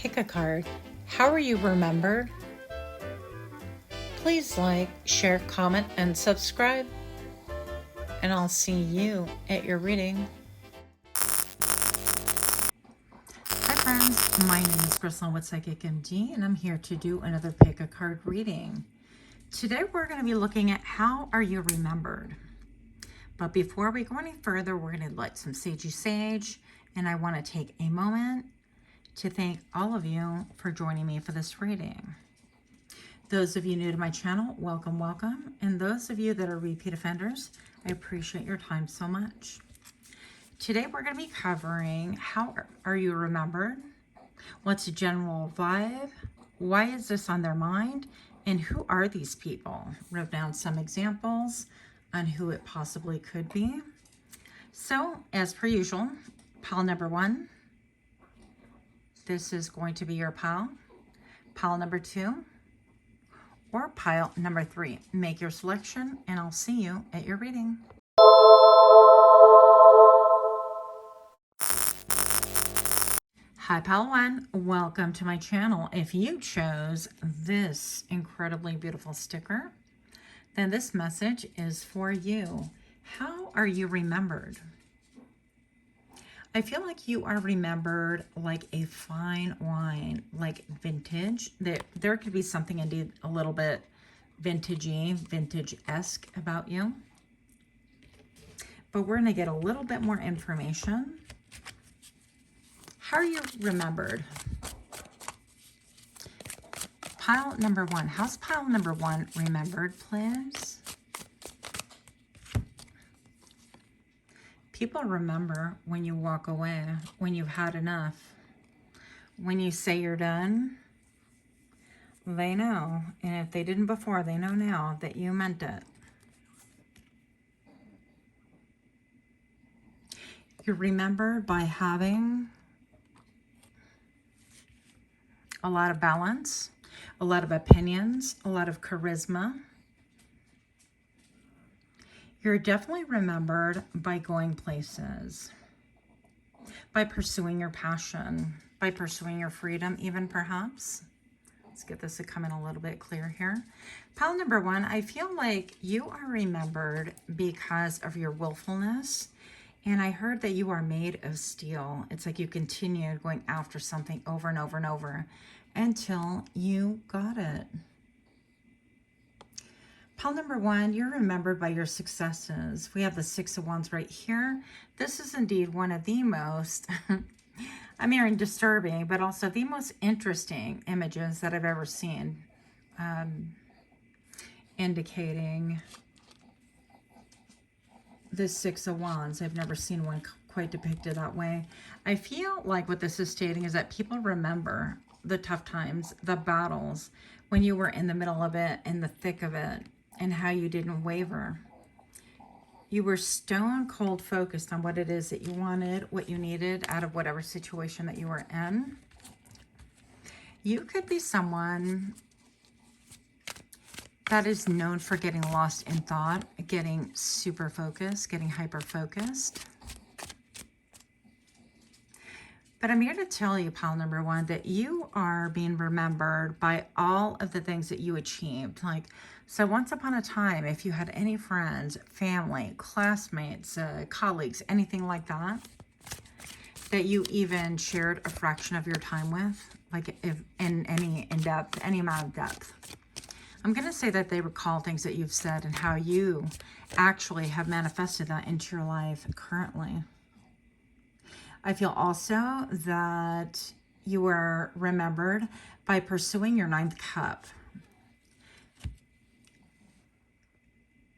Pickacard. How are you remembered? Please like, share, comment, and subscribe. And I'll see you at your reading. Hi friends, my name is Crystal with Psychic MD, and I'm here to do another Pickacard reading. Today we're going to be looking at how are you remembered. But before we go any further, we're going to light some sagey sage, and I want to take a moment to thank all of you for joining me for this reading. Those of you new to my channel, welcome, welcome. And those of you that are repeat offenders, I appreciate your time so much. Today we're going to be covering how are you remembered, what's the general vibe, why is this on their mind, and who are these people? Wrote down some examples on who it possibly could be. So, as per usual, pile number one, this is going to be your pile. Pile number two, or pile number three. Make your selection, and I'll see you at your reading. Hi, pile one. Welcome to my channel. If you chose this incredibly beautiful sticker, then this message is for you. How are you remembered? I feel like you are remembered like a fine wine, like vintage. There could be something indeed a little bit vintagey, vintage-esque about you. But we're going to get a little bit more information. How are you remembered? Pile number one. How's pile number one remembered, please? People remember when you walk away, when you've had enough. When you say you're done, they know. And if they didn't before, they know now that you meant it. You're remembered by having a lot of balance, a lot of opinions, a lot of charisma. You're definitely remembered by going places, by pursuing your passion, by pursuing your freedom, even perhaps. Let's get this to come in a little bit clear here. Pile number one, I feel like you are remembered because of your willfulness. And I heard that you are made of steel. It's like you continued going after something over and over and over until you got it. Pile number one, you're remembered by your successes. We have the Six of Wands right here. This is indeed one of the most, I'm hearing disturbing, but also the most interesting images that I've ever seen, indicating the Six of Wands. I've never seen one quite depicted that way. I feel like what this is stating is that people remember the tough times, the battles, when you were in the middle of it, in the thick of it, and how you didn't waver. You were stone cold focused on what it is that you wanted, what you needed out of whatever situation that you were in. You could be someone that is known for getting lost in thought, getting super focused, getting hyper focused. But I'm here to tell you, pile number one, that you are being remembered by all of the things that you achieved. Like, so once upon a time, if you had any friends, family, classmates, colleagues, anything like that, that you even shared a fraction of your time with, like if in any in-depth, any amount of depth. I'm going to say that they recall things that you've said and how you actually have manifested that into your life currently. I feel also that you are remembered by pursuing your ninth cup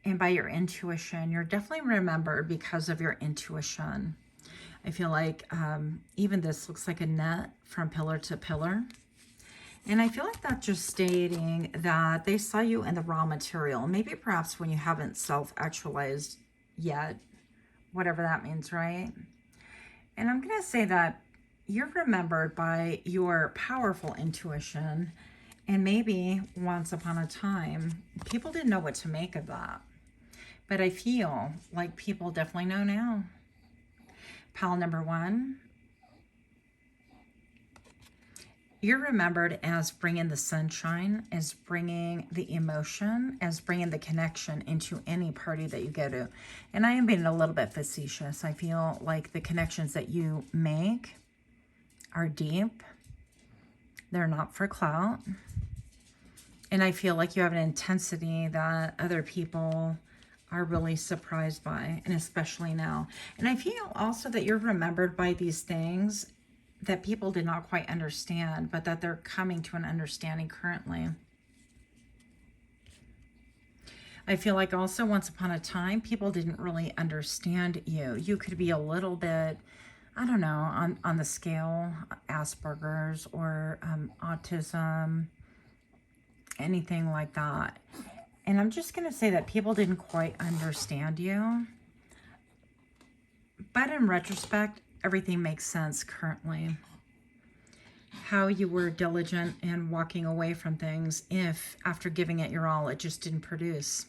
and by your intuition. You're definitely remembered because of your intuition. I feel like even this looks like a net from pillar to pillar. And I feel like that's just stating that they saw you in the raw material. Maybe perhaps when you haven't self-actualized yet, whatever that means, right? And I'm going to say that you're remembered by your powerful intuition. And maybe once upon a time, people didn't know what to make of that. But I feel like people definitely know now. Pile number one, You're remembered as bringing the sunshine, as bringing the emotion, as bringing the connection into any party that you go to. And I am being a little bit facetious. I feel like the connections that you make are deep. They're not for clout. And I feel like you have an intensity that other people are really surprised by, and especially now. And I feel also that you're remembered by these things that people did not quite understand, but that they're coming to an understanding currently. I feel like also once upon a time, people didn't really understand you. You could be a little bit, I don't know, on the scale, Asperger's or autism, anything like that. And I'm just going to say that people didn't quite understand you. But in retrospect, everything makes sense currently. How you were diligent in walking away from things if after giving it your all, it just didn't produce.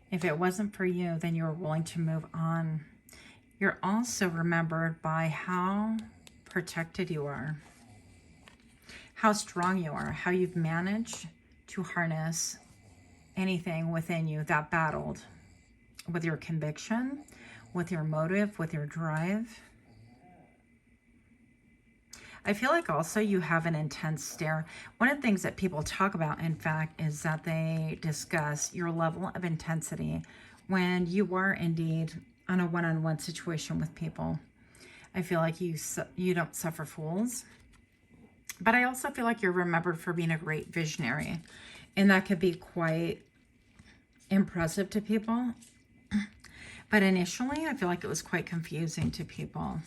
If it wasn't for you, then you were willing to move on. You're also remembered by how protected you are, how strong you are, how you've managed to harness anything within you that battled with your conviction, with your motive, with your drive. I feel like also you have an intense stare. One of the things that people talk about, in fact, is that they discuss your level of intensity when you are indeed on a one-on-one situation with people. I feel like you don't suffer fools. But I also feel like you're remembered for being a great visionary. And that could be quite impressive to people. But initially, I feel like it was quite confusing to people.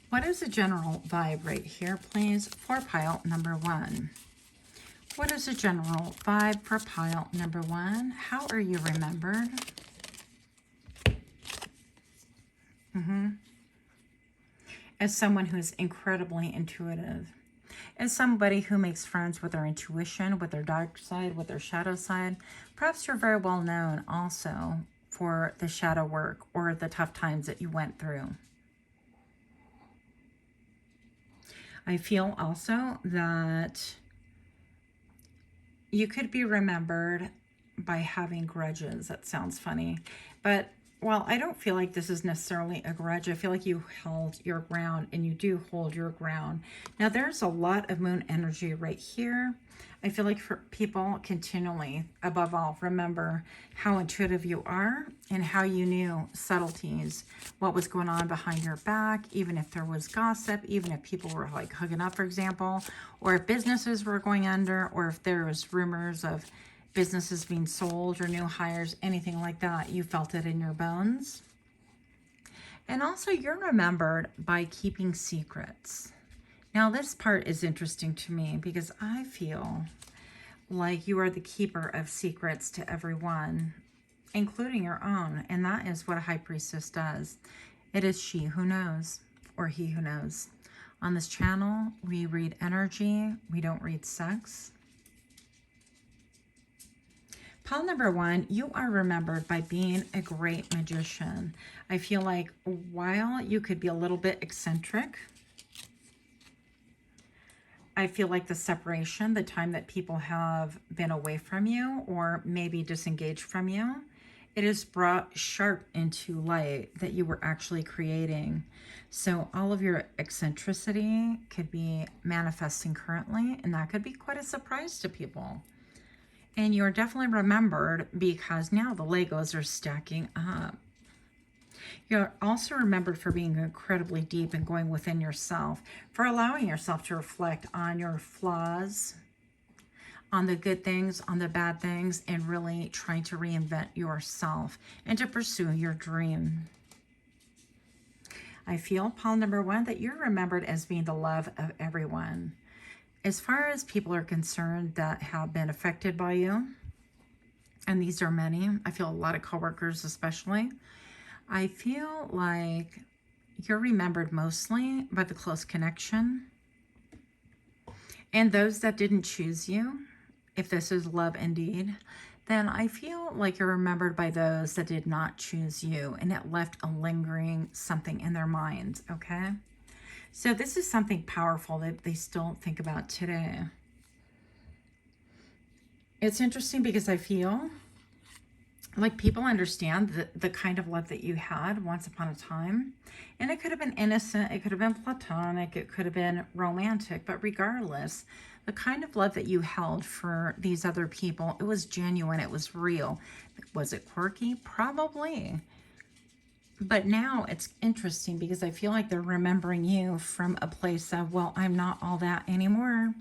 What is the general vibe right here, please, for pile number 1? What is the general vibe for pile number 1? How are you remembered? As someone who is incredibly intuitive. As somebody who makes friends with their intuition, with their dark side, with their shadow side. Perhaps you're very well known also for the shadow work or the tough times that you went through. I feel also that you could be remembered by having grudges. That sounds funny. But while I don't feel like this is necessarily a grudge, I feel like you held your ground, and you do hold your ground. Now, there's a lot of moon energy right here. I feel like for people continually, above all, remember how intuitive you are and how you knew subtleties, what was going on behind your back, even if there was gossip, even if people were like hooking up, for example, or if businesses were going under, or if there was rumors of businesses being sold or new hires, anything like that. You felt it in your bones. And also you're remembered by keeping secrets. Now this part is interesting to me because I feel like you are the keeper of secrets to everyone, including your own. And that is what a high priestess does. It is she who knows, or he who knows. On this channel, we read energy. We don't read sex. Pile number 1, you are remembered by being a great magician. I feel like while you could be a little bit eccentric, I feel like the separation, the time that people have been away from you or maybe disengaged from you, it is brought sharp into light that you were actually creating. So all of your eccentricity could be manifesting currently, and that could be quite a surprise to people. And you're definitely remembered because now the Legos are stacking up. You're also remembered for being incredibly deep and going within yourself, for allowing yourself to reflect on your flaws, on the good things, on the bad things, and really trying to reinvent yourself and to pursue your dream. I feel, pile number 1, that you're remembered as being the love of everyone. As far as people are concerned that have been affected by you, and these are many, I feel a lot of coworkers especially, I feel like you're remembered mostly by the close connection. And those that didn't choose you, if this is love indeed, then I feel like you're remembered by those that did not choose you, and it left a lingering something in their minds, okay? So this is something powerful that they still don't think about today. It's interesting because I feel like people understand the kind of love that you had once upon a time. And it could have been innocent, it could have been platonic, it could have been romantic, but regardless, the kind of love that you held for these other people, it was genuine, it was real. Was it quirky? Probably. But now it's interesting because I feel like they're remembering you from a place of, well, I'm not all that anymore.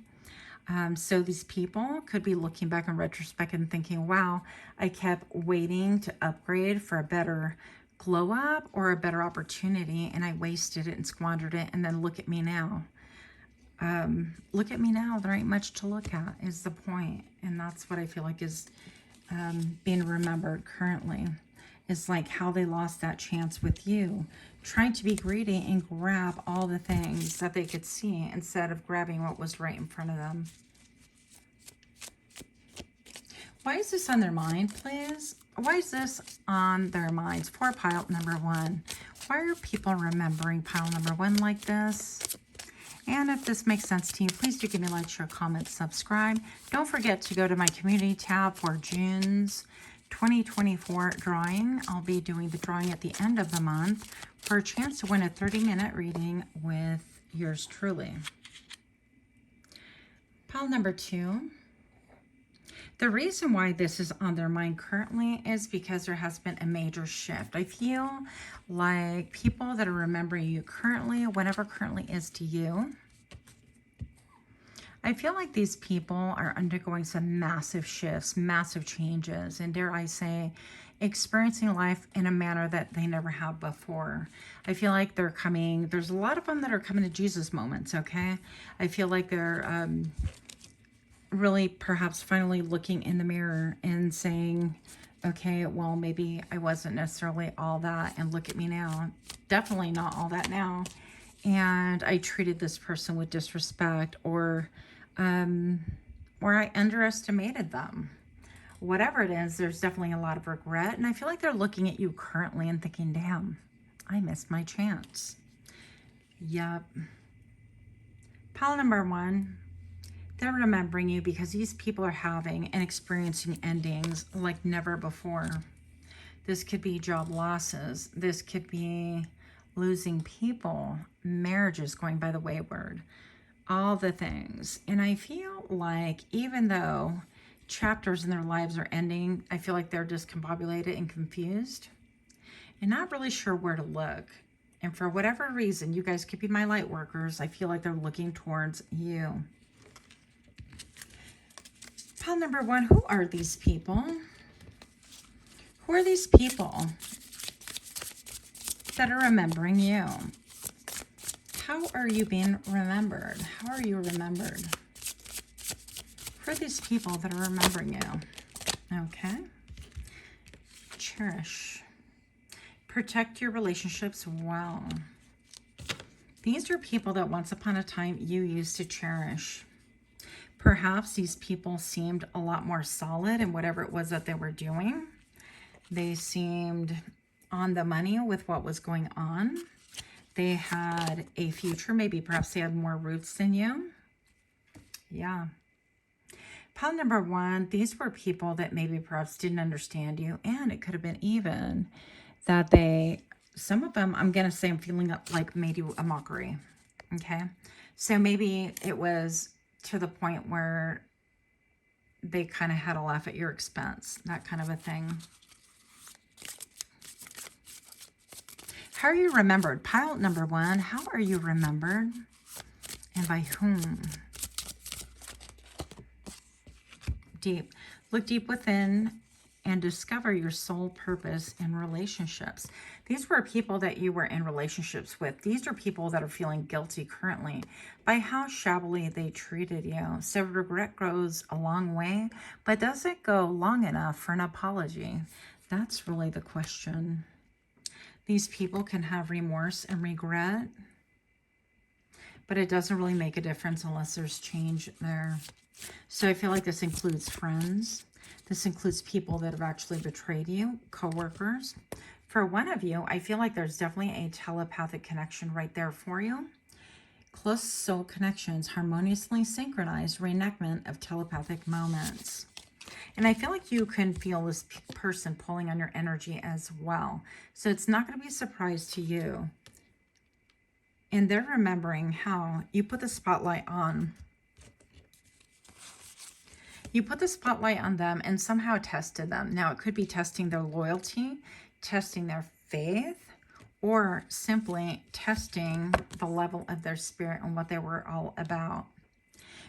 So these people could be looking back in retrospect and thinking, wow, I kept waiting to upgrade for a better glow up or a better opportunity, and I wasted it and squandered it. And then look at me now. Look at me now. There ain't much to look at is the point. And that's what I feel like is being remembered currently. Is like how they lost that chance with you, trying to be greedy and grab all the things that they could see instead of grabbing what was right in front of them. Why is this on their mind, please? Why is this on their minds for pile number 1? Why are people remembering pile number 1 like this? And if this makes sense to you, please do give me a like, share, comment, subscribe. Don't forget to go to my community tab for June's 2024 drawing. I'll be doing the drawing at the end of the month for a chance to win a 30-minute reading with yours truly. Pile number 2. The reason why this is on their mind currently is because there has been a major shift. I feel like people that are remembering you currently, whatever currently is to you, I feel like these people are undergoing some massive shifts, massive changes, and dare I say, experiencing life in a manner that they never have before. I feel like they're coming, there's a lot of them that are coming to Jesus moments, okay? I feel like they're really perhaps finally looking in the mirror and saying, okay, well, maybe I wasn't necessarily all that, and look at me now. Definitely not all that now. And I treated this person with disrespect, or I underestimated them. Whatever it is, there's definitely a lot of regret. And I feel like they're looking at you currently and thinking, damn, I missed my chance. Yep. Pile number 1. They're remembering you because these people are having and experiencing endings like never before. This could be job losses. This could be losing people, marriages going by the wayward, all the things. And I feel like even though chapters in their lives are ending, I feel like they're discombobulated and confused and not really sure where to look. And for whatever reason, you guys could be my light workers. I feel like they're looking towards you. Pile number 1, who are these people? Who are these people that are remembering you? How are you being remembered? How are you remembered? Who are these people that are remembering you? Okay. Cherish. Protect your relationships well. These are people that once upon a time you used to cherish. Perhaps these people seemed a lot more solid in whatever it was that they were doing. They seemed on the money with what was going on. They had a future. Maybe perhaps they had more roots than you. Yeah. Pile number 1, these were people that maybe perhaps didn't understand you. And it could have been even that some of them, I'm going to say, I'm feeling like made you a mockery. Okay. So maybe it was to the point where they kind of had a laugh at your expense, that kind of a thing. How are you remembered? Pile number 1, how are you remembered and by whom? Deep. Look deep within and discover your soul purpose in relationships. These were people that you were in relationships with. These are people that are feeling guilty currently by how shabbily they treated you. So regret goes a long way, but does it go long enough for an apology? That's really the question. These people can have remorse and regret, but it doesn't really make a difference unless there's change there. So I feel like this includes friends. This includes people that have actually betrayed you, coworkers. For one of you, I feel like there's definitely a telepathic connection right there for you. Close soul connections, harmoniously synchronized reenactment of telepathic moments. And I feel like you can feel this person pulling on your energy as well. So it's not going to be a surprise to you. And they're remembering how you put the spotlight on. You put the spotlight on them and somehow tested them. Now, it could be testing their loyalty, testing their faith, or simply testing the level of their spirit and what they were all about.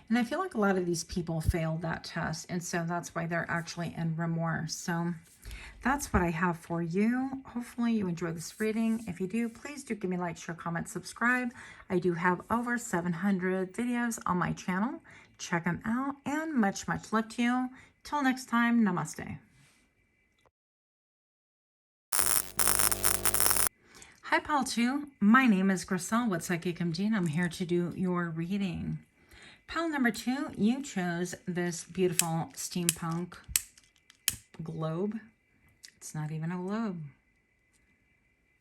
And I feel like a lot of these people failed that test, and so that's why they're actually in remorse. So that's what I have for you. Hopefully you enjoy this reading. If you do, please do give me a like, share, comment, subscribe. I do have over 700 videos on my channel. Check them out, and much, much love to you. Till next time, namaste. Hi, Pile 2. My name is Griselle with Psychic MD, and I'm here to do your reading. Pile number 2, you chose this beautiful steampunk globe. It's not even a globe.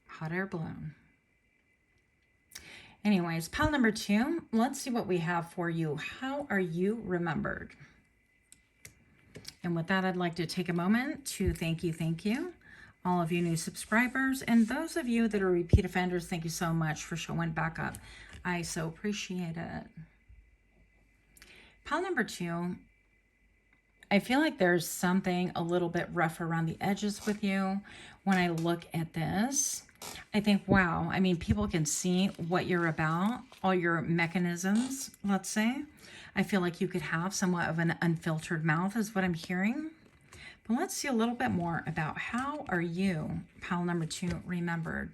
Hot air balloon. Anyways, pile number 2, let's see what we have for you. How are you remembered? And with that, I'd like to take a moment to thank you. All of you new subscribers, and those of you that are repeat offenders, thank you so much for showing back up. I so appreciate it. Pile number 2, I feel like there's something a little bit rough around the edges with you. When I look at this, I think, wow, I mean, people can see what you're about, all your mechanisms, let's say. I feel like you could have somewhat of an unfiltered mouth is what I'm hearing. But let's see a little bit more about how are you, pile number 2, remembered.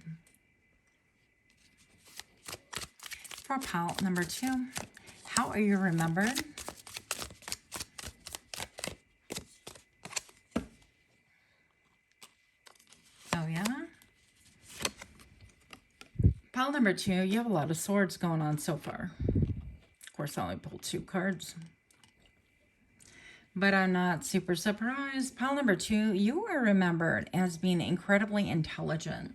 For pile number 2, how are you remembered? Oh, yeah? Pile number 2, you have a lot of swords going on so far. Of course, I only pulled 2 cards. But I'm not super surprised. Pile number 2, you are remembered as being incredibly intelligent.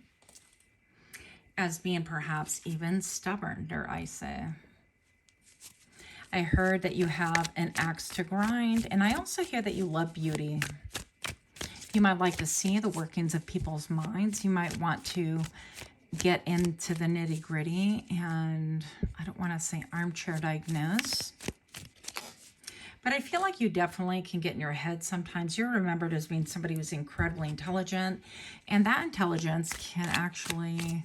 As being perhaps even stubborn, dare I say. I heard that you have an axe to grind, and I also hear that you love beauty. You might like to see the workings of people's minds. You might want to get into the nitty-gritty, and I don't want to say armchair diagnose. But I feel like you definitely can get in your head sometimes. You're remembered as being somebody who's incredibly intelligent. And that intelligence can actually,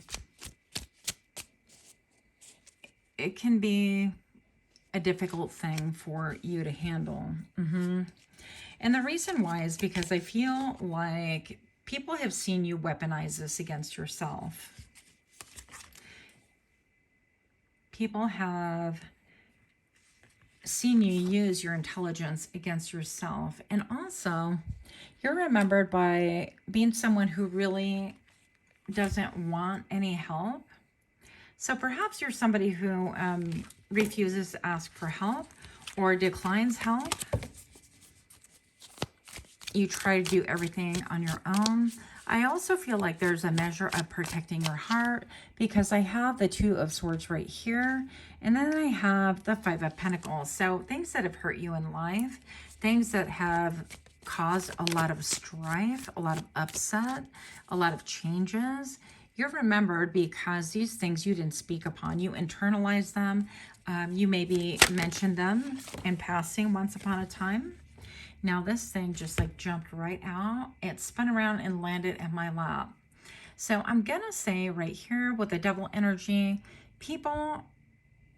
it can be a difficult thing for you to handle. And the reason why is because I feel like people have seen you weaponize this against yourself. People have seen you use your intelligence against yourself. And also, you're remembered by being someone who really doesn't want any help. So perhaps you're somebody who refuses to ask for help or declines help. You try to do everything on your own. I also feel like there's a measure of protecting your heart because I have the 2 of Swords right here. And then I have the 5 of Pentacles. So things that have hurt you in life, things that have caused a lot of strife, a lot of upset, a lot of changes. You're remembered because these things you didn't speak upon. You internalized them. You maybe mentioned them in passing once upon a time. Now this thing just like jumped right out. It spun around and landed in my lap. So I'm going to say right here with the Devil energy, people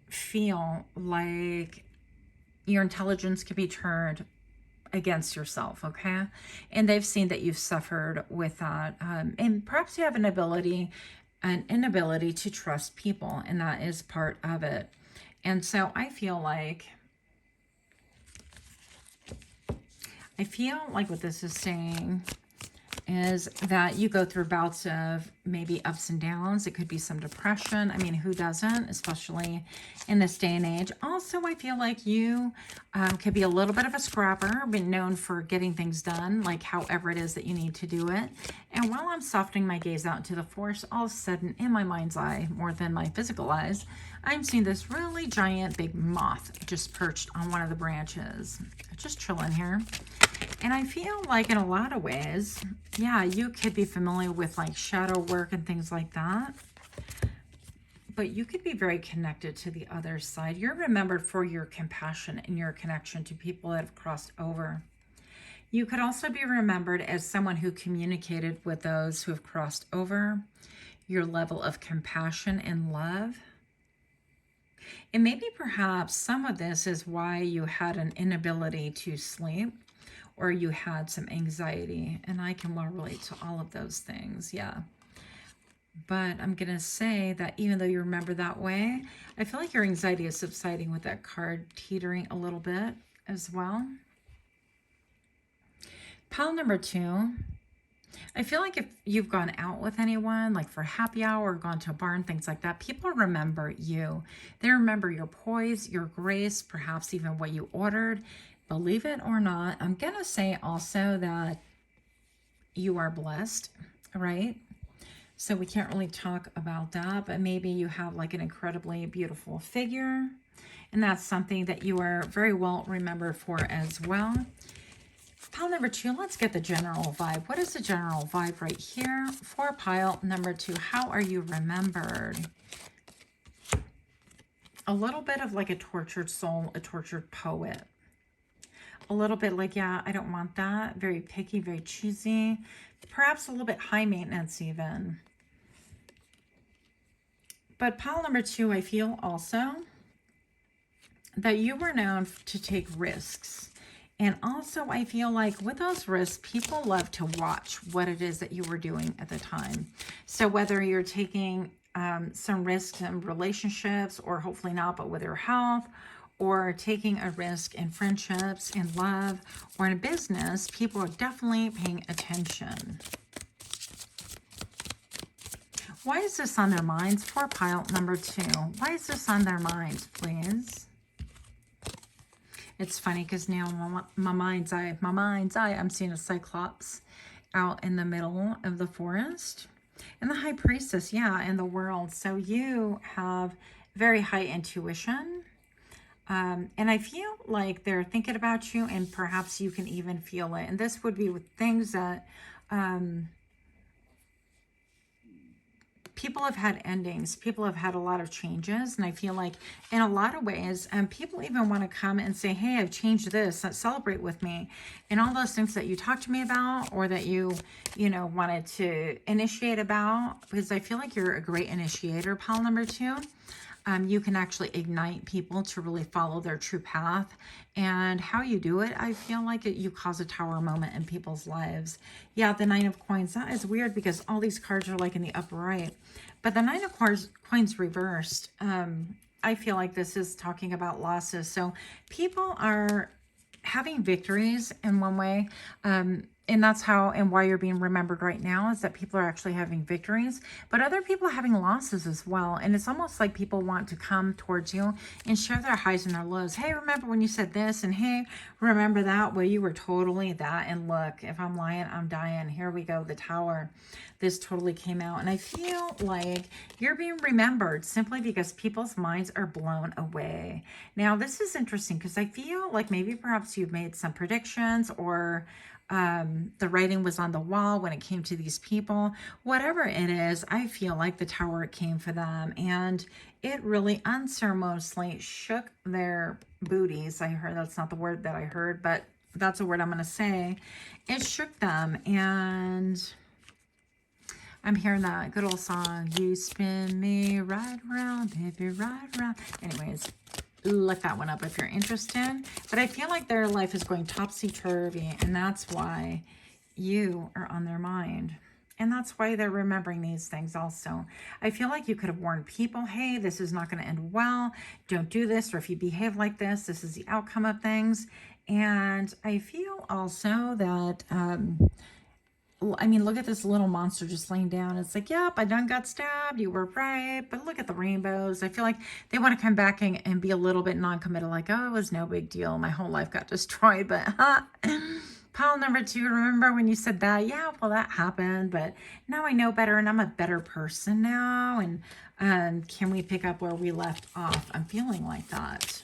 feel like your intelligence could be turned against yourself, okay? And they've seen that you've suffered with that. And perhaps you have an inability to trust people, and that is part of it. And so I feel like what this is saying, is that you go through bouts of maybe ups and downs. It could be some depression. I mean, who doesn't, especially in this day and age? Also, I feel like you could be a little bit of a scrapper, been known for getting things done, like however it is that you need to do it. And while I'm softening my gaze out into the forest, all of a sudden, in my mind's eye, more than my physical eyes, I'm seeing this really giant big moth just perched on one of the branches, just chilling here. And I feel like in a lot of ways, yeah, you could be familiar with like shadow work and things like that. But you could be very connected to the other side. You're remembered for your compassion and your connection to people that have crossed over. You could also be remembered as someone who communicated with those who have crossed over, your level of compassion and love. And maybe perhaps some of this is why you had an inability to sleep, or you had some anxiety, and I can well relate to all of those things, yeah. But I'm going to say that even though you remember that way, I feel like your anxiety is subsiding with that card teetering a little bit as well. Pile number 2. I feel like if you've gone out with anyone, like for happy hour or gone to a bar and things like that, people remember you. They remember your poise, your grace, perhaps even what you ordered. Believe it or not, I'm going to say also that you are blessed, right? So we can't really talk about that, but maybe you have like an incredibly beautiful figure, and that's something that you are very well remembered for as well. Pile number 2, let's get the general vibe. What is the general vibe right here for pile number 2? How are you remembered? A little bit of like a tortured soul, a tortured poet. A little bit like, yeah, I don't want that. Very picky, very choosy. Perhaps a little bit high maintenance even. But pile number 2, I feel also that you were known to take risks. And also I feel like with those risks, people love to watch what it is that you were doing at the time. So whether you're taking some risks in relationships, or hopefully not, but with your health, or taking a risk in friendships, in love, or in business, people are definitely paying attention. Why is this on their minds for pile number 2? Why is this on their minds, please? It's funny because now my mind's eye, I'm seeing a cyclops out in the middle of the forest. And the high priestess, yeah, in the world. So you have very high intuition. And I feel like they're thinking about you, and perhaps you can even feel it. And this would be with things that people have had endings. People have had a lot of changes. And I feel like in a lot of ways, people even want to come and say, hey, I've changed this. Let's celebrate with me. And all those things that you talked to me about, or that you wanted to initiate about, because I feel like you're a great initiator, pile number 2. You can actually ignite people to really follow their true path. And how you do it, I feel like you cause a tower moment in people's lives. Yeah, the 9 of coins, that is weird because all these cards are like in the upper right. But the 9 of coins reversed, I feel like this is talking about losses. So people are having victories in one way. And that's how and why you're being remembered right now, is that people are actually having victories, but other people are having losses as well. And it's almost like people want to come towards you and share their highs and their lows. Hey, remember when you said this? And hey, remember that? Well, you were totally that. And look, if I'm lying, I'm dying. Here we go, the tower. This totally came out. And I feel like you're being remembered simply because people's minds are blown away. Now, this is interesting because I feel like maybe perhaps you've made some predictions, or the writing was on the wall when it came to these people. Whatever it is, I feel like the tower came for them, and it really unceremoniously shook their booties. I heard that's not the word that I heard, but that's a word I'm going to say. It shook them, and I'm hearing that good old song, you spin me right around, baby, right around. Anyways, look that one up if you're interested. But I feel like their life is going topsy-turvy, and that's why you are on their mind. And that's why they're remembering these things also. I feel like you could have warned people, hey, this is not going to end well. Don't do this, or if you behave like this, this is the outcome of things. And I feel also that I mean, look at this little monster just laying down. It's like, yep, I done got stabbed. You were right. But look at the rainbows. I feel like they want to come back and be a little bit non-committal. Like, oh, it was no big deal. My whole life got destroyed. But pile number 2, remember when you said that? Yeah, well, that happened. But now I know better and I'm a better person now. And can we pick up where we left off? I'm feeling like that.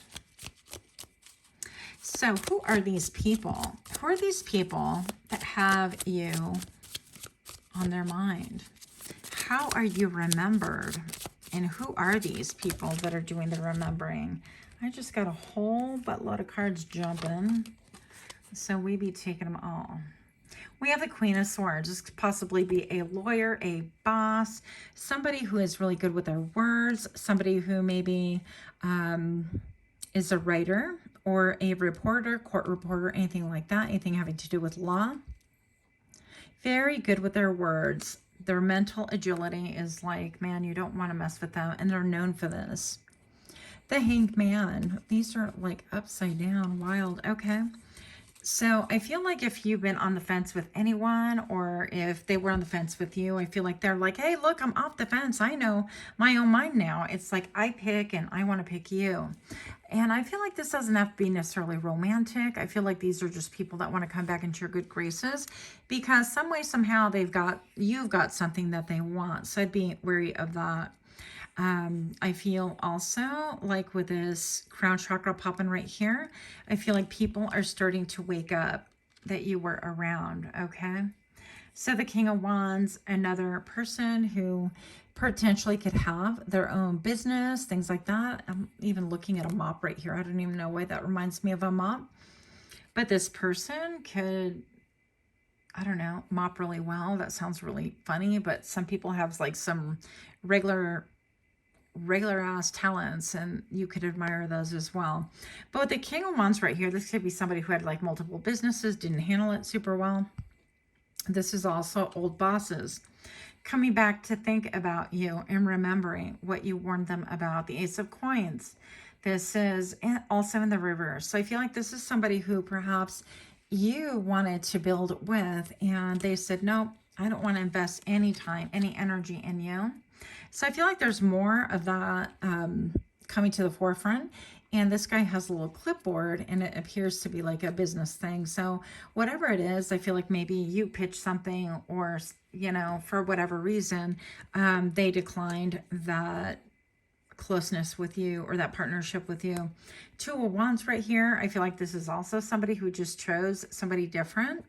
So who are these people? Who are these people that have you on their mind? How are you remembered? And who are these people that are doing the remembering? I just got a whole buttload of cards jumping. So we be taking them all. We have the Queen of Swords. This could possibly be a lawyer, a boss, somebody who is really good with their words, somebody who maybe is a writer, or a reporter, court reporter, anything like that, anything having to do with law. Very good with their words. Their mental agility is like, man, you don't want to mess with them, and they're known for this. The Hanged Man. These are like upside down, wild. Okay. So I feel like if you've been on the fence with anyone, or if they were on the fence with you, I feel like they're like, hey, look, I'm off the fence. I know my own mind now. It's like I pick and I want to pick you. And I feel like this doesn't have to be necessarily romantic. I feel like these are just people that want to come back into your good graces because some way, somehow you've got something that they want. So I'd be wary of that. I feel also like with this crown chakra popping right here, I feel like people are starting to wake up that you were around. Okay. So the King of Wands, another person who potentially could have their own business, things like that. I'm even looking at a mop right here. I don't even know why that reminds me of a mop. But this person could, I don't know, mop really well. That sounds really funny, but some people have like some regular ass talents, and you could admire those as well. But with the King of Wands right here, this could be somebody who had like multiple businesses, didn't handle it super well. This is also old bosses coming back to think about you and remembering what you warned them about. The Ace of Coins. This is also in the reverse. So I feel like this is somebody who perhaps you wanted to build with, and they said, nope, I don't want to invest any time, any energy in you. So I feel like there's more of that coming to the forefront. And this guy has a little clipboard, and it appears to be like a business thing. So whatever it is, I feel like maybe you pitched something, or, you know, for whatever reason, they declined that closeness with you or that partnership with you. Two of Wands right here. I feel like this is also somebody who just chose somebody different.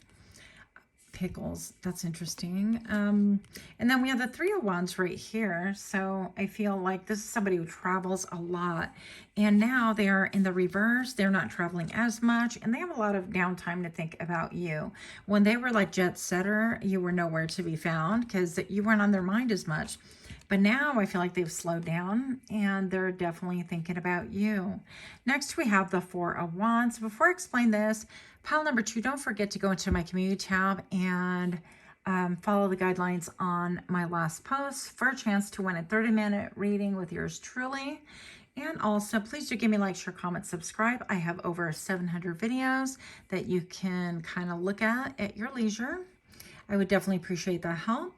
Pickles, that's interesting. And then we have the Three of Wands right here. So I feel like this is somebody who travels a lot, and now they are in the reverse. They're not traveling as much, and they have a lot of downtime to think about you. When they were like jet setter, you were nowhere to be found because you weren't on their mind as much. But now I feel like they've slowed down and they're definitely thinking about you. Next, we have the Four of Wands. Before I explain this, pile number 2, don't forget to go into my community tab and follow the guidelines on my last post for a chance to win a 30-minute reading with yours truly. And also, please do give me a like, share, comment, subscribe. I have over 700 videos that you can kind of look at your leisure. I would definitely appreciate that help.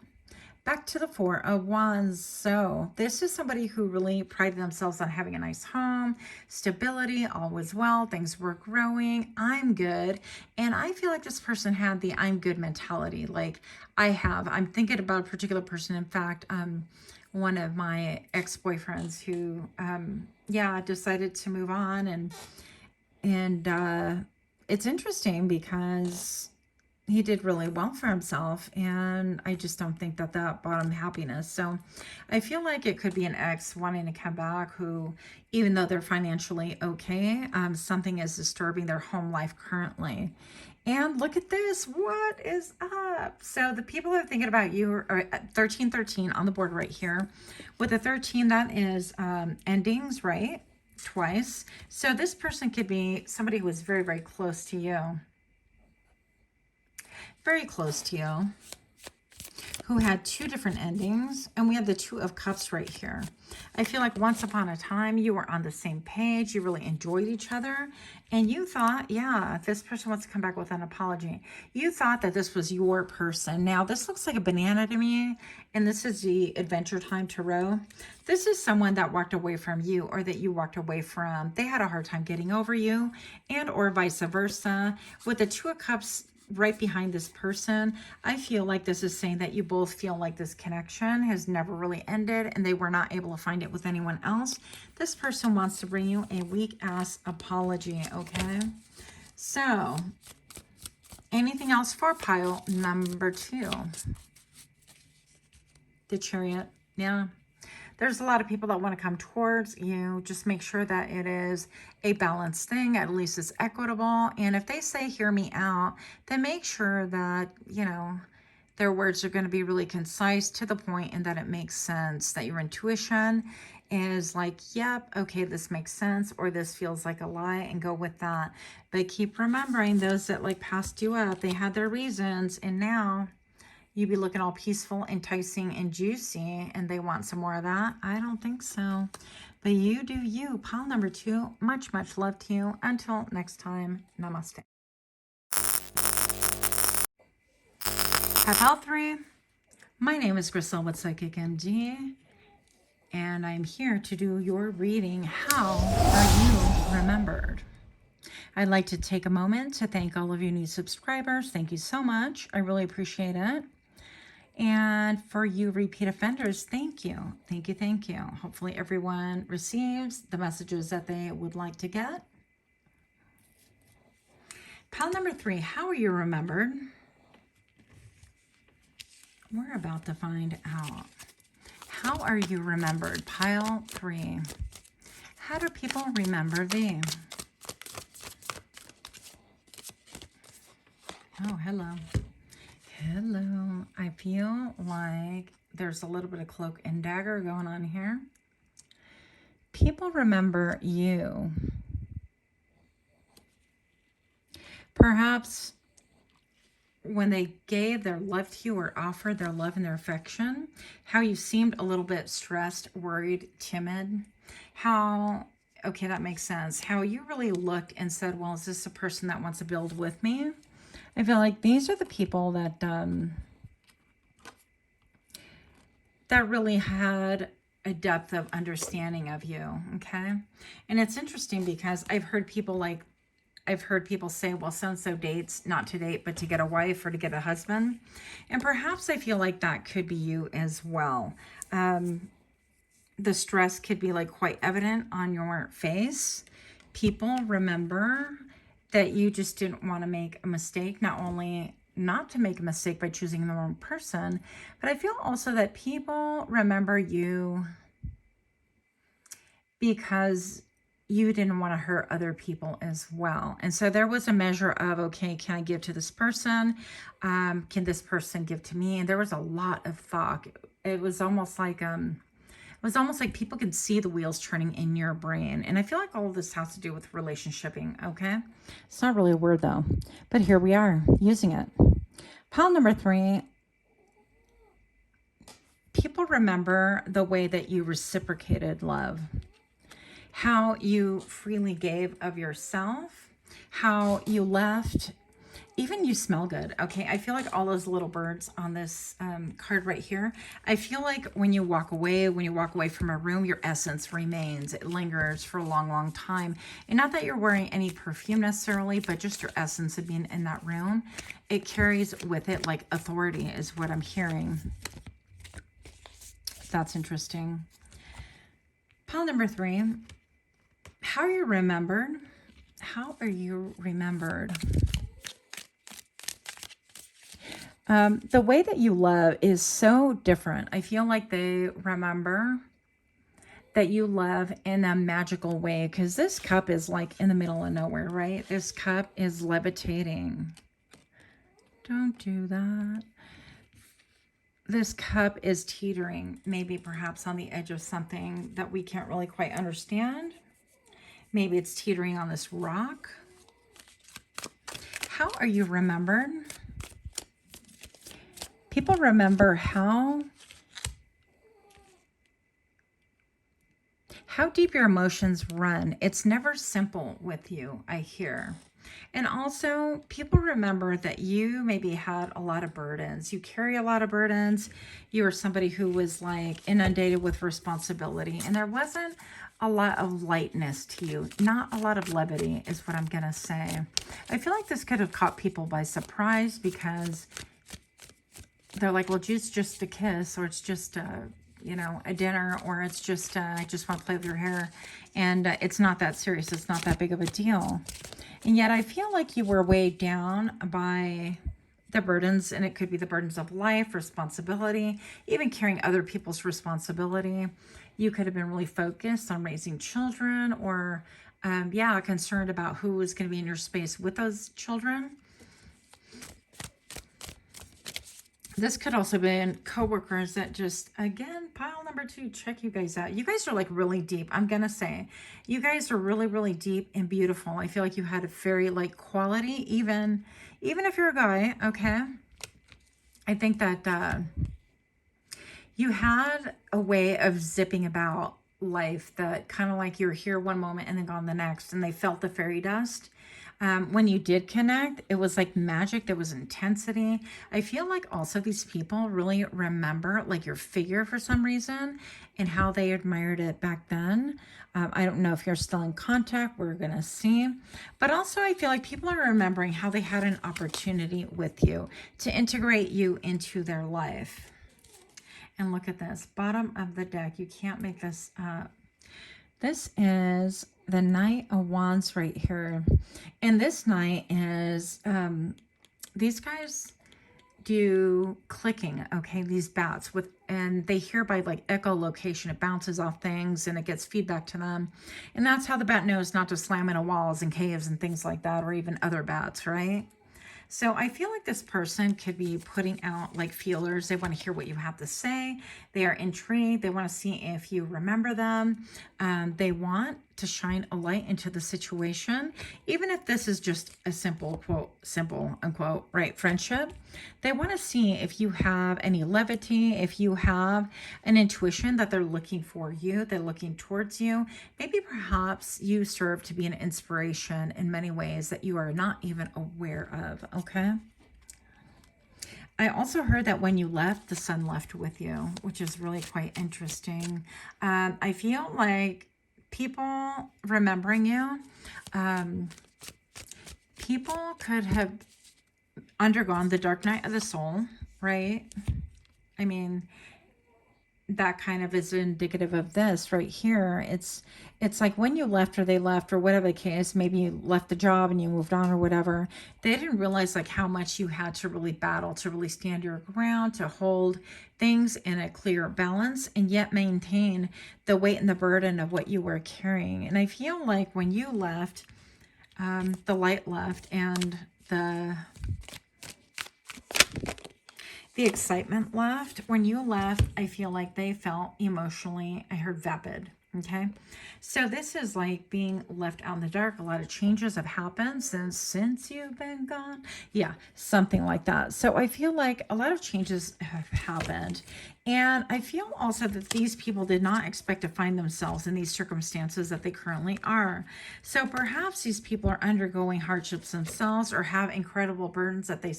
Back to the Four of Wands. So this is somebody who really prided themselves on having a nice home, stability, all was well, things were growing, I'm good. And I feel like this person had the I'm good mentality. Like I'm thinking about a particular person. In fact, one of my ex-boyfriends who, decided to move on. And it's interesting because he did really well for himself, and I just don't think that brought him happiness. So I feel like it could be an ex wanting to come back who, even though they're financially okay, something is disturbing their home life currently. And look at this. What is up? So the people that are thinking about you are 1313 on the board right here. With the 13, that is endings, right? Twice. So this person could be somebody who is very, very close to you. Very close to you. who had two different endings, and we have the Two of Cups right here. I feel like once upon a time you were on the same page, you really enjoyed each other, and you thought, yeah, this person wants to come back with an apology. You thought that this was your person. Now this looks like a banana to me, and this is the Adventure Time Tarot. This is someone that walked away from you, or that you walked away from. They had a hard time getting over you, and or vice versa. With the Two of Cups right behind this person, I feel like this is saying that you both feel like this connection has never really ended and they were not able to find it with anyone else. This person wants to bring you a weak ass apology, okay? So, anything else for pile number 2? The Chariot. Yeah. There's a lot of people that want to come towards you. Just make sure that it is a balanced thing. At least it's equitable. And if they say, hear me out, then make sure that, you know, their words are going to be really concise, to the point, and that it makes sense. That your intuition is like, yep, okay, this makes sense, or this feels like a lie, and go with that. But keep remembering, those that like passed you up, they had their reasons, and now you be looking all peaceful, enticing, and juicy, and they want some more of that? I don't think so. But you do you. Pile number 2, much, much love to you. Until next time, namaste. Pile 3. My name is Crystal with Psychic MD, and I'm here to do your reading. How are you remembered? I'd like to take a moment to thank all of you new subscribers. Thank you so much. I really appreciate it. And for you repeat offenders, thank you. Thank you, thank you. Hopefully everyone receives the messages that they would like to get. Pile number 3, how are you remembered? We're about to find out. How are you remembered? Pile 3. How do people remember thee? Oh, hello. Hello. I feel like there's a little bit of cloak and dagger going on here. People remember you. Perhaps when they gave their love to you, or offered their love and their affection, how you seemed a little bit stressed, worried, timid. How, okay, that makes sense. How you really looked and said, well, is this a person that wants to build with me? I feel like these are the people that that really had a depth of understanding of you, okay? And it's interesting because I've heard people say, well, so-and-so dates not to date, but to get a wife or to get a husband. And perhaps I feel like that could be you as well. The stress could be like quite evident on your face. People remember that you just didn't want to make a mistake, not only not to make a mistake by choosing the wrong person, but I feel also that people remember you because you didn't want to hurt other people as well. And so there was a measure of, okay, can I give to this person? Can this person give to me? And there was a lot of thought. It was almost like people could see the wheels turning in your brain. And I feel like all of this has to do with relationshiping, okay? It's not really a word though, but here we are using it. Pile number 3, people remember the way that you reciprocated love. How you freely gave of yourself, how you left. Even you smell good, okay? I feel like all those little birds on this card right here, I feel like when you walk away from a room, your essence remains. It lingers for a long, long time. And not that you're wearing any perfume necessarily, but just your essence of being in that room. It carries with it like authority is what I'm hearing. That's interesting. Pile number 3, how are you remembered? How are you remembered? The way that you love is so different. I feel like they remember that you love in a magical way, because this cup is like in the middle of nowhere, right? This cup is levitating. Don't do that. This cup is teetering, maybe perhaps on the edge of something that we can't really quite understand. Maybe it's teetering on this rock. How are you remembered? People remember how deep your emotions run. It's never simple with you, I hear. And also, people remember that you maybe had a lot of burdens. You carry a lot of burdens. You were somebody who was like inundated with responsibility. And there wasn't a lot of lightness to you. Not a lot of levity is what I'm going to say. I feel like this could have caught people by surprise because they're like, well, it's just a kiss, or it's just a, you know, a dinner, or it's just, I just want to play with your hair. And it's not that serious. It's not that big of a deal. And yet I feel like you were weighed down by the burdens, and it could be the burdens of life, responsibility, even carrying other people's responsibility. You could have been really focused on raising children, or, yeah, concerned about who was going to be in your space with those children. This could also be coworkers that just, again, pile number 2, check you guys out. You guys are like really deep. I'm going to say you guys are really, really deep and beautiful. I feel like you had a very like quality, even if you're a guy. Okay. I think that you had a way of zipping about life that kind of like you're here one moment and then gone the next, and they felt the fairy dust. When you did connect, it was like magic. There was intensity. I feel like also these people really remember like your figure for some reason and how they admired it back then. I don't know if you're still in contact. We're going to see. But also I feel like people are remembering how they had an opportunity with you to integrate you into their life. And look at this, bottom of the deck. You can't make this up. This is the Knight of Wands right here. And this knight is, these guys do clicking, okay, these bats and they hear by like echolocation. It bounces off things and it gets feedback to them. And that's how the bat knows not to slam into walls and caves and things like that, or even other bats, right? So I feel like this person could be putting out like feelers. They want to hear what you have to say. They are intrigued. They want to see if you remember them. They want to shine a light into the situation. Even if this is just a simple, quote, simple, unquote, right, friendship. They want to see if you have any levity, if you have an intuition that they're looking for you, they're looking towards you. Maybe perhaps you serve to be an inspiration in many ways that you are not even aware of, okay? I also heard that when you left, the sun left with you, which is really quite interesting. I feel like people remembering you, people could have undergone the dark night of the soul, right? I mean, that kind of is indicative of this right here. It's like when you left, or they left, or whatever the case, maybe you left the job and you moved on or whatever, they didn't realize like how much you had to really battle, to really stand your ground, to hold things in a clear balance, and yet maintain the weight and the burden of what you were carrying. And I feel like when you left, the light left, and the excitement left. When you left, I feel like they felt emotionally, I heard vapid, okay? So this is like being left out in the dark. A lot of changes have happened since you've been gone. Yeah, something like that. So I feel like a lot of changes have happened. And I feel also that these people did not expect to find themselves in these circumstances that they currently are. So perhaps these people are undergoing hardships themselves, or have incredible burdens that they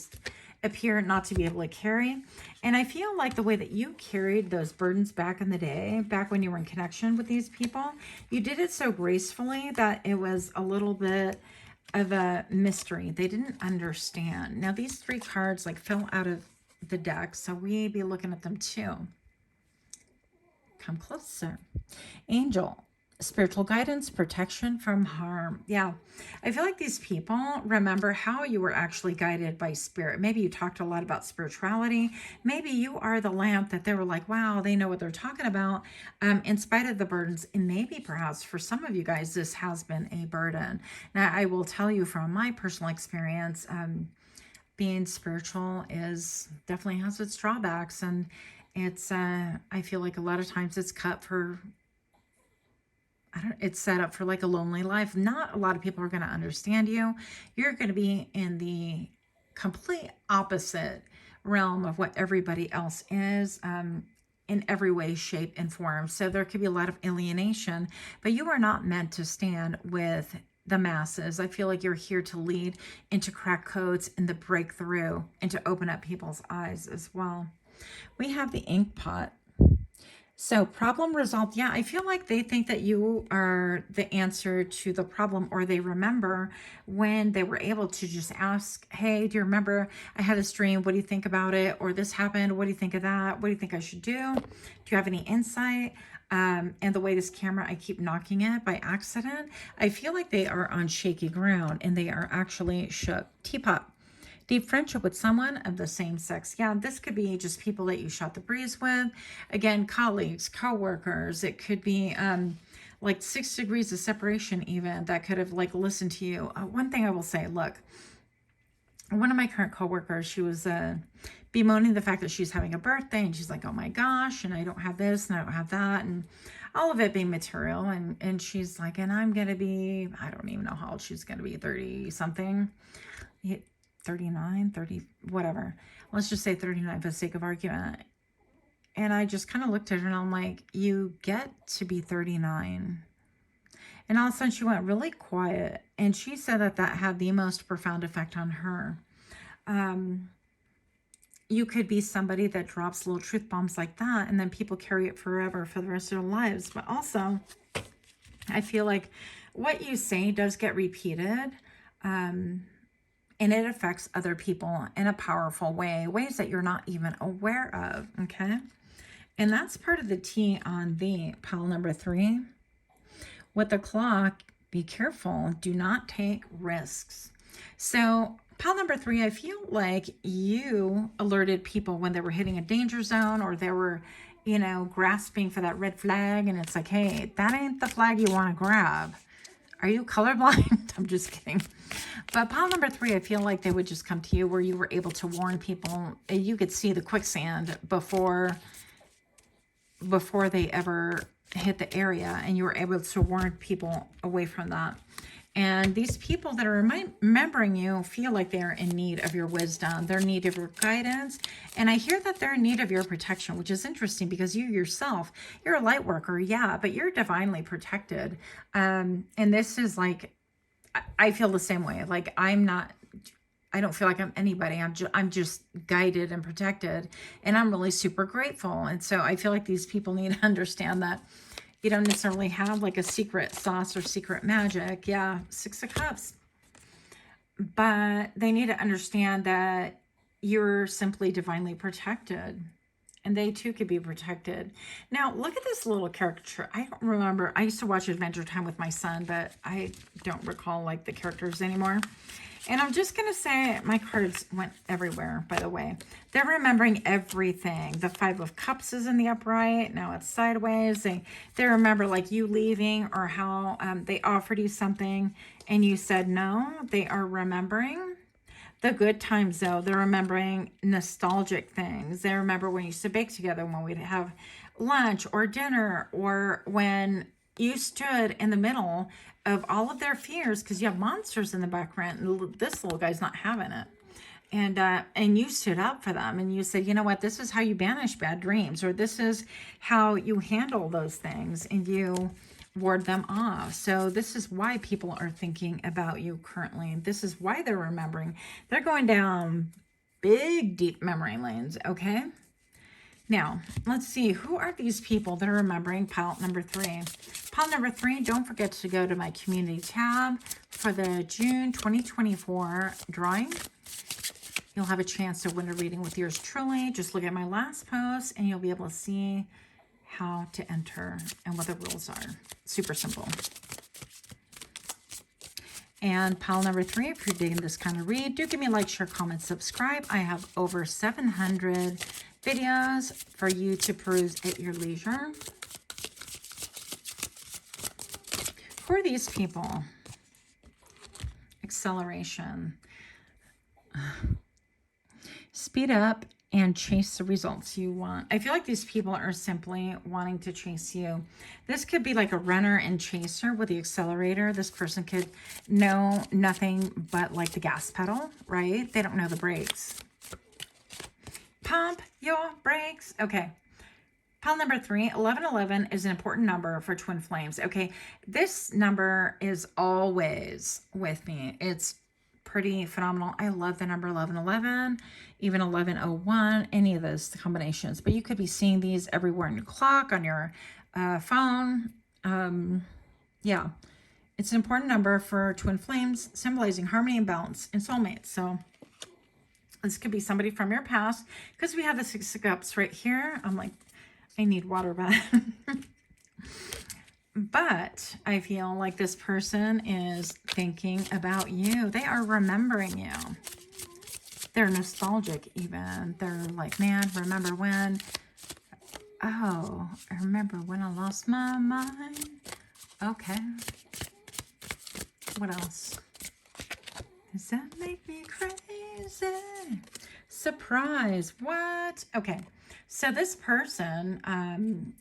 appear not to be able to carry. And I feel like the way that you carried those burdens back in the day, back when you were in connection with these people, you did it so gracefully that it was a little bit of a mystery. They didn't understand. Now these 3 cards like fell out of the deck, so we be looking at them too. Come closer. Angel. Spiritual guidance, protection from harm. Yeah, I feel like these people remember how you were actually guided by spirit. Maybe you talked a lot about spirituality. Maybe you are the lamp that they were like, wow, they know what they're talking about, in spite of the burdens. And maybe perhaps for some of you guys, this has been a burden. Now, I will tell you from my personal experience, being spiritual definitely has its drawbacks. And it's, I feel like a lot of times it's cut for, it's set up for like a lonely life. Not a lot of people are going to understand you. You're going to be in the complete opposite realm of what everybody else is, in every way, shape, and form. So there could be a lot of alienation, but you are not meant to stand with the masses. I feel like you're here to lead and to crack codes and to break through and to open up people's eyes as well. We have the ink pot. So problem resolved. Yeah, I feel like they think that you are the answer to the problem, or they remember when they were able to just ask, hey, do you remember I had this dream? What do you think about it? Or this happened. What do you think of that? What do you think I should do? Do you have any insight? And the way this camera, I keep knocking it by accident. I feel like they are on shaky ground and they are actually shook. Teapot. Deep friendship with someone of the same sex. Yeah, this could be just people that you shot the breeze with. Again, colleagues, co-workers. It could be like 6 degrees of separation even that could have like listened to you. One thing I will say, look, one of my current co-workers, she was bemoaning the fact that she's having a birthday, and she's like, oh my gosh, and I don't have this and I don't have that, and all of it being material. And she's like, and I'm going to be, I don't even know how old she's going to be, 30 something. 39, 30, whatever. Let's just say 39 for the sake of argument. And I just kind of looked at her and I'm like, you get to be 39. And all of a sudden she went really quiet. And she said that that had the most profound effect on her. You could be somebody that drops little truth bombs like that, and then people carry it forever for the rest of their lives. But also, I feel like what you say does get repeated. And it affects other people in a powerful way, ways that you're not even aware of, okay? And that's part of the tea on the pile number 3. With the clock, be careful. Do not take risks. So pile number 3, I feel like you alerted people when they were hitting a danger zone, or they were, you know, grasping for that red flag. And it's like, hey, that ain't the flag you want to grab. Are you colorblind? I'm just kidding. But pile number 3, I feel like they would just come to you where you were able to warn people. You could see the quicksand before they ever hit the area, and you were able to warn people away from that. And these people that are remembering you feel like they're in need of your wisdom. They're in need of your guidance. And I hear that they're in need of your protection, which is interesting because you yourself, you're a light worker, yeah, but you're divinely protected. And this is like, I feel the same way. Like I don't feel like I'm anybody. I'm just guided and protected. And I'm really super grateful. And so I feel like these people need to understand that you don't necessarily have like a secret sauce or secret magic. Yeah, 6 of Cups. But they need to understand that you're simply divinely protected. And they too could be protected. Now, look at this little caricature. I don't remember. I used to watch Adventure Time with my son, but I don't recall like the characters anymore. And I'm just going to say my cards went everywhere, by the way. They're remembering everything. The 5 of Cups is in the upright. Now it's sideways. They remember like you leaving, or how they offered you something and you said no. They are remembering the good times, though. They're remembering nostalgic things. They remember when you used to bake together, when we'd have lunch or dinner, or when you stood in the middle of all of their fears because you have monsters in the background, and this little guy's not having it. And you stood up for them, and you said, you know what, this is how you banish bad dreams, or this is how you handle those things, and you ward them off. So this is why people are thinking about you currently. This is why they're remembering. They're going down big, deep memory lanes, okay? Now, let's see. Who are these people that are remembering pile number 3? Pile number 3, don't forget to go to my community tab for the June 2024 drawing. You'll have a chance to win a reading with yours truly. Just look at my last post and you'll be able to see how to enter and what the rules are. Super simple. And pile number 3, if you're digging this kind of read, do give me a like, share, comment, subscribe. I have over 700 videos for you to peruse at your leisure. For these people, acceleration. Speed up and chase the results you want. I feel like these people are simply wanting to chase you. This could be like a runner and chaser with the accelerator. This person could know nothing but like the gas pedal, right? They don't know the brakes. Pump your brakes. Okay. Pile number 3, 1111 is an important number for twin flames. Okay, this number is always with me. It's pretty phenomenal. I love the number 1111, even 1101, any of those combinations. But you could be seeing these everywhere on your clock, on your phone. Yeah, it's an important number for twin flames, symbolizing harmony and balance and soulmates. So this could be somebody from your past, because we have the 6 of Cups right here. I'm like, I need water, but I feel like this person is thinking about you. They are remembering you. They're nostalgic even. They're like, man, remember when? Oh, I remember when I lost my mind. Okay. What else? Does that make me crazy? Surprise. What? Okay. So this person,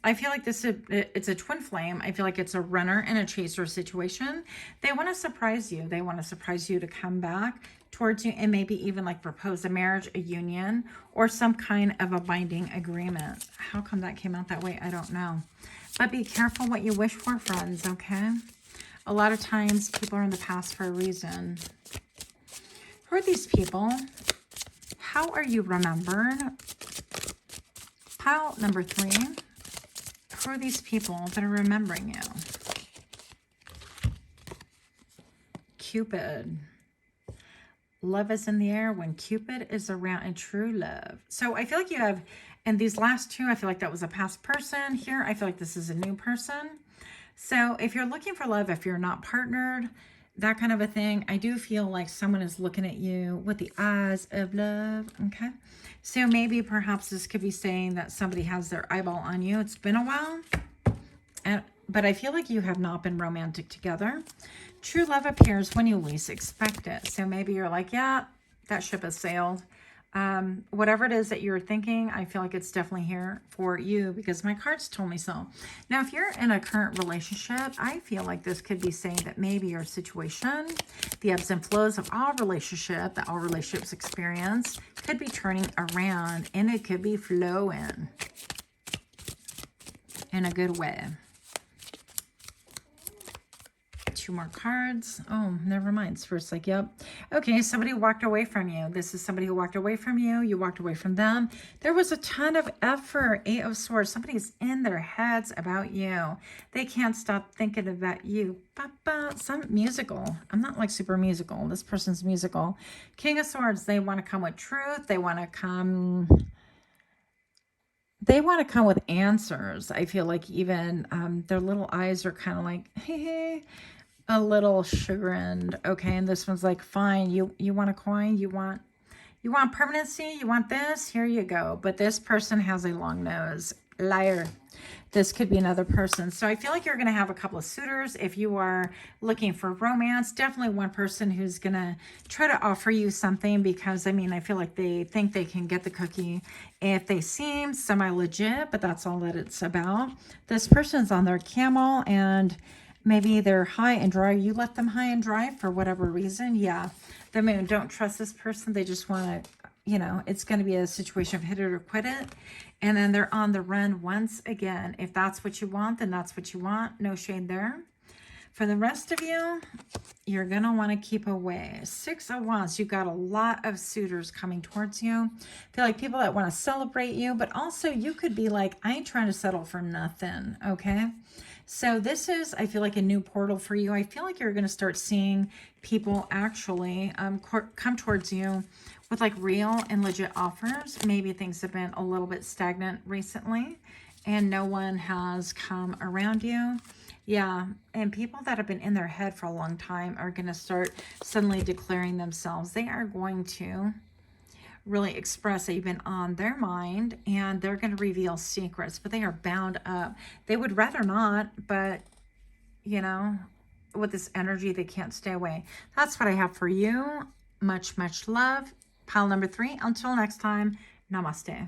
I feel like it's a twin flame. I feel like it's a runner and a chaser situation. They want to surprise you. They want to surprise you to come back towards you and maybe even like propose a marriage, a union, or some kind of a binding agreement. How come that came out that way? I don't know. But be careful what you wish for, friends, okay? A lot of times people are in the past for a reason. Who are these people? How are you remembered? Pile number 3, who are these people that are remembering you? Cupid. Love is in the air when Cupid is around, and true love. So I feel like you have, and these last 2, I feel like that was a past person. Here, I feel like this is a new person. So if you're looking for love, if you're not partnered, that kind of a thing, I do feel like someone is looking at you with the eyes of love, okay? So maybe perhaps this could be saying that somebody has their eyeball on you. It's been a while, but I feel like you have not been romantic together. True love appears when you least expect it. So maybe you're like, yeah, that ship has sailed. Whatever it is that you're thinking, I feel like it's definitely here for you because my cards told me so. Now, if you're in a current relationship, I feel like this could be saying that maybe your situation, the ebbs and flows of all relationship, that all relationships experience, could be turning around and it could be flowing in a good way. 2 more cards. Oh, never mind. It's first like, yep. Okay, somebody walked away from you. This is somebody who walked away from you. You walked away from them. There was a ton of effort. 8 of Swords. Somebody's in their heads about you. They can't stop thinking about you. Some musical. I'm not like super musical. This person's musical. King of Swords. They want to come with truth. They want to come with answers. I feel like even their little eyes are kind of like, hey, a little chagrined. Okay, and this one's like, fine, you want a coin, you want permanency, you want this, here you go. But this person has a long nose. Liar. This could be another person. So I feel like you're going to have a couple of suitors. If you are looking for romance, definitely one person who's going to try to offer you something because, I mean, I feel like they think they can get the cookie if they seem semi-legit, but that's all that it's about. This person's on their camel and maybe they're high and dry. You let them high and dry for whatever reason. Yeah. The Moon, don't trust this person. They just want to, you know, it's going to be a situation of hit it or quit it. And then they're on the run once again. If that's what you want, then that's what you want. No shade there. For the rest of you, you're going to want to keep away. 6 of Wands. You've got a lot of suitors coming towards you. I feel like people that want to celebrate you, but also you could be like, I ain't trying to settle for nothing, okay? So this is, I feel like, a new portal for you. I feel like you're going to start seeing people actually come towards you with like real and legit offers. Maybe things have been a little bit stagnant recently and no one has come around you. Yeah, and people that have been in their head for a long time are going to start suddenly declaring themselves. They are going to really express that you've been on their mind and they're going to reveal secrets, but they are bound up. They would rather not, but, you know, with this energy, they can't stay away. That's what I have for you. Much, much love. Pile number 3. Until next time, namaste.